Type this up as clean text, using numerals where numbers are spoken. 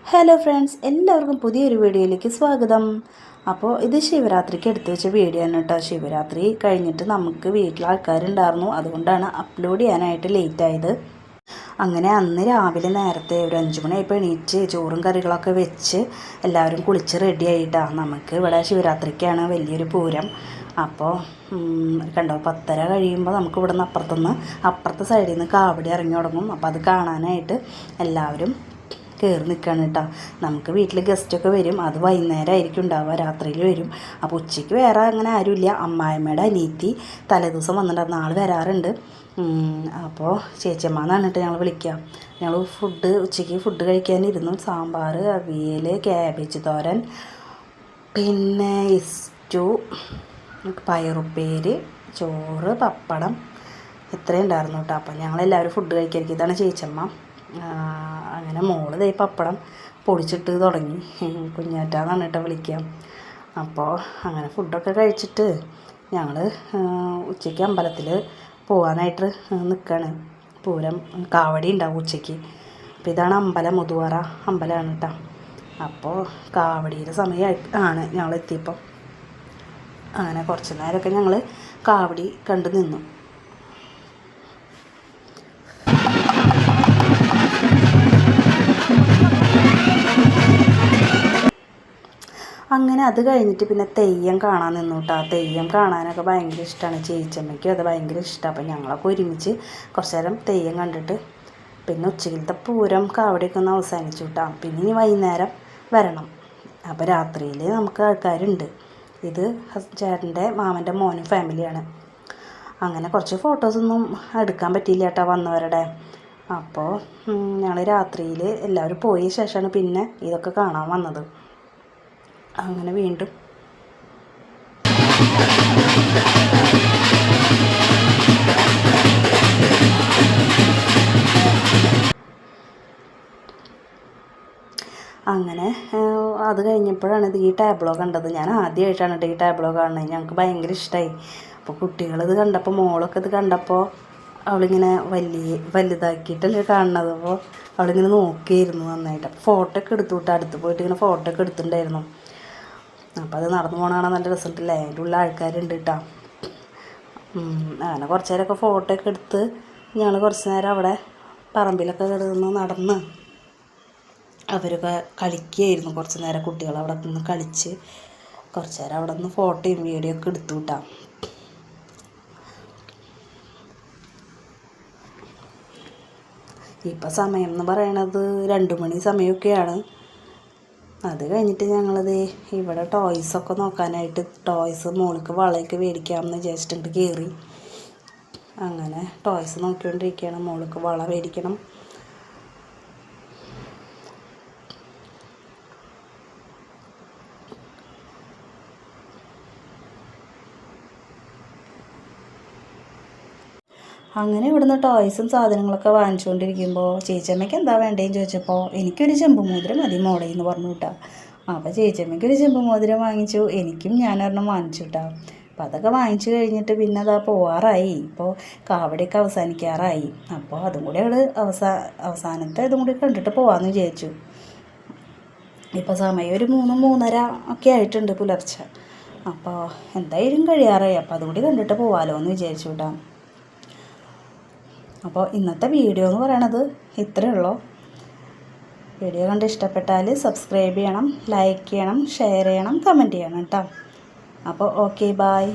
Hello friends, എല്ലാവർക്കും പുതിയൊരു വീഡിയോയിലേക്ക് സ്വാഗതം. അപ്പോൾ ഇത് ശിവരാത്രിക്ക് എടുത്തു വെച്ച വീഡിയോ ആണ് കേട്ടോ. ശിവരാത്രി കഴിഞ്ഞിട്ട് നമുക്ക് വീട്ടിൽ ആൾക്കാരുണ്ടായിരുന്നു, അതുകൊണ്ടാണ് അപ്ലോഡ് ചെയ്യാനായിട്ട് ലേറ്റായത്. അങ്ങനെ അന്ന് രാവിലെ നേരത്തെ ഒരു 5 മണിയായപ്പോൾ എണീറ്റ് ചോറും കറികളൊക്കെ വെച്ച് എല്ലാവരും കുളിച്ച് റെഡി ആയിട്ടാണ്. നമുക്ക് ഇവിടെ ശിവരാത്രിക്കാണ് വലിയൊരു പൂരം. അപ്പോൾ കണ്ടോ, 10:30 കഴിയുമ്പോൾ നമുക്ക് ഇവിടെ നിന്ന് അപ്പുറത്തെ സൈഡിൽ നിന്ന് കാവടി ഇറങ്ങി തുടങ്ങും. അപ്പോൾ അത് കാണാനായിട്ട് എല്ലാവരും കയറി നിൽക്കുകയാണ് കേട്ടോ. നമുക്ക് വീട്ടിൽ ഗസ്റ്റൊക്കെ വരും, അത് വൈകുന്നേരമായിരിക്കും ഉണ്ടാവുക, രാത്രിയിൽ വരും. അപ്പോൾ ഉച്ചയ്ക്ക് വേറെ അങ്ങനെ ആരുമില്ല. അമ്മായിമ്മയുടെ അനിയത്തി തലേദിവസം വന്നിട്ടുണ്ടായിരുന്നു, ആൾ വരാറുണ്ട്. അപ്പോൾ ചേച്ചിയമ്മ എന്നാണ് കേട്ടോ ഞങ്ങൾ വിളിക്കുക. ഞങ്ങൾ ഉച്ചയ്ക്ക് ഫുഡ് കഴിക്കാനിരുന്നു. സാമ്പാർ, അവിയൽ, ക്യാബേജ് തോരൻ, പിന്നെ ഇസ്റ്റു, പയറുപ്പേര്, ചോറ്, പപ്പടം, ഇത്രയും ഉണ്ടായിരുന്നു കേട്ടോ. അപ്പോൾ ഞങ്ങളെല്ലാവരും ഫുഡ് കഴിക്കാതിരിക്കും. ഇതാണ് ചേച്ചമ്മ. അങ്ങനെ മോള് ദേ പപ്പടം പൊടിച്ചിട്ട് തുടങ്ങി. കുഞ്ഞാറ്റാന്നാണ് കേട്ടോ വിളിക്കുക. അപ്പോൾ അങ്ങനെ ഫുഡൊക്കെ കഴിച്ചിട്ട് ഞങ്ങൾ ഉച്ചയ്ക്ക് അമ്പലത്തിൽ പോകാനായിട്ട് നിൽക്കുകയാണ്. പൂരം കാവടി ഉണ്ടാവും ഉച്ചയ്ക്ക്. അപ്പോൾ ഇതാണ് അമ്പലം, മുതുവറ അമ്പലമാണ് കേട്ടോ. അപ്പോൾ കാവടിയുടെ സമയമായി ആണ് ഞങ്ങൾ എത്തിയപ്പോൾ. അങ്ങനെ കുറച്ച് നേരമൊക്കെ ഞങ്ങൾ കാവടി കണ്ടു നിന്നു. അങ്ങനെ അത് കഴിഞ്ഞിട്ട് പിന്നെ തെയ്യം കാണാൻ നിന്നു കേട്ടോ. തെയ്യം കാണാനൊക്കെ ഭയങ്കര ഇഷ്ടമാണ്. ചേച്ചമ്മയ്ക്കും അത് ഭയങ്കര ഇഷ്ടമാണ്. അപ്പോൾ ഞങ്ങളൊക്കെ ഒരുമിച്ച് കുറച്ച് നേരം തെയ്യം കണ്ടിട്ട് പിന്നെ ഉച്ചയിലത്തെ പൂരം കാവടിയൊക്കെ ഒന്ന് അവസാനിച്ചു കേട്ടോ. പിന്നെ ഇനി വൈകുന്നേരം വരണം. അപ്പോൾ രാത്രിയിൽ നമുക്ക് ആൾക്കാരുണ്ട്. ഇത് ചേട്ടൻ്റെ മാമൻ്റെ മോനും ഫാമിലിയാണ്. അങ്ങനെ കുറച്ച് ഫോട്ടോസൊന്നും എടുക്കാൻ പറ്റിയില്ല കേട്ടോ വന്നവരുടെ. അപ്പോൾ ഞങ്ങൾ രാത്രിയിൽ എല്ലാവരും പോയ ശേഷമാണ് പിന്നെ ഇതൊക്കെ കാണാൻ വന്നത്. അങ്ങനെ വീണ്ടും അങ്ങനെ അത് കഴിഞ്ഞപ്പോഴാണ് ഇത് ഈ ടാബ്ലോ കണ്ടത്. ഞാൻ ആദ്യമായിട്ടാണ് കേട്ടോ ഈ ടാബ്ലോ കാണുന്നത്. ഞങ്ങൾക്ക് ഭയങ്കര ഇഷ്ടമായി. അപ്പോൾ കുട്ടികളിത് കണ്ടപ്പോൾ, മോളൊക്കെ ഇത് കണ്ടപ്പോൾ അവളിങ്ങനെ വലുതാക്കിയിട്ടല്ലേ കാണുന്നത്. അപ്പോൾ അവളിങ്ങനെ നോക്കിയിരുന്നു നന്നായിട്ട്. അപ്പോൾ ഫോട്ടോ ഒക്കെ എടുത്തു വിട്ട് അടുത്ത് പോയിട്ട് ഇങ്ങനെ ഫോട്ടോ ഒക്കെ എടുത്തിട്ടുണ്ടായിരുന്നു. അപ്പോൾ അത് നടന്നു പോകണതാണ് നല്ല രസമുണ്ടല്ലേ. അതിൻ്റെ ഉള്ള ആൾക്കാരുണ്ട് കേട്ടോ. അങ്ങനെ കുറച്ച് നേരമൊക്കെ ഫോട്ടോ ഒക്കെ എടുത്ത് ഞങ്ങൾ കുറച്ച് നേരം അവിടെ പറമ്പിലൊക്കെ കിടന്ന് നടന്ന് അവരൊക്കെ കളിക്കുകയായിരുന്നു. കുറച്ച് നേരം കുട്ടികൾ അവിടെ നിന്ന് കളിച്ച് കുറച്ച് നേരം അവിടെ നിന്ന് ഫോട്ടോയും വീഡിയോ ഒക്കെ എടുത്തു കേട്ടോ. ഇപ്പം സമയം എന്ന് പറയണത് 2 മണി സമയമൊക്കെയാണ്. അത് കഴിഞ്ഞിട്ട് ഞങ്ങളത് ഇവിടെ ടോയ്സൊക്കെ നോക്കാനായിട്ട് മോൾക്ക് വളയൊക്കെ മേടിക്കാമെന്ന് വിചാരിച്ചിട്ടുണ്ട് കയറി. അങ്ങനെ ടോയ്സ് നോക്കിക്കൊണ്ടിരിക്കുകയാണ്. മോൾക്ക് വള മേടിക്കണം. അങ്ങനെ ഇവിടുന്ന് ടോയ്സും സാധനങ്ങളൊക്കെ വാങ്ങിച്ചുകൊണ്ടിരിക്കുമ്പോൾ ചേച്ചമ്മയ്ക്ക് എന്താ വേണ്ടതെന്ന് ചോദിച്ചപ്പോൾ എനിക്കൊരു ചെമ്പ് മോതിരം മതി മോളെ എന്ന് പറഞ്ഞു കേട്ടോ. അപ്പോൾ ചേച്ചമ്മയ്ക്ക് ഒരു ചെമ്പ് മോതിരം വാങ്ങിച്ചു, എനിക്കും ഞാനൊരെണ്ണം വാങ്ങിച്ചു കേട്ടോ. അപ്പോൾ അതൊക്കെ വാങ്ങിച്ചു കഴിഞ്ഞിട്ട് പിന്നെ അതാ പോവാറായി. ഇപ്പോൾ കാവടിയൊക്കെ അവസാനിക്കാറായി. അപ്പോൾ അതും കൂടി അവൾ അവസാനത്തെ ഇതും കൂടി കണ്ടിട്ട് പോകാമെന്ന് വിചാരിച്ചു. ഇപ്പോൾ സമയം ഒരു 3-3:30 ഒക്കെ ആയിട്ടുണ്ട് പുലർച്ചെ. അപ്പോൾ എന്തായാലും കഴിയാറായി. അപ്പോൾ അതും കൂടി കണ്ടിട്ട് പോകാമല്ലോ എന്ന് വിചാരിച്ചു കേട്ടോ. അപ്പോൾ ഇന്നത്തെ വീഡിയോ എന്ന് പറയണത് ഇത്രയേ ഉള്ളൂ. വീഡിയോ കണ്ട് ഇഷ്ടപ്പെട്ടാൽ സബ്സ്ക്രൈബ് ചെയ്യണം, ലൈക്ക് ചെയ്യണം, ഷെയർ ചെയ്യണം, കമൻറ്റ് ചെയ്യണം കേട്ടോ. അപ്പോൾ ഓക്കെ, ബായ്.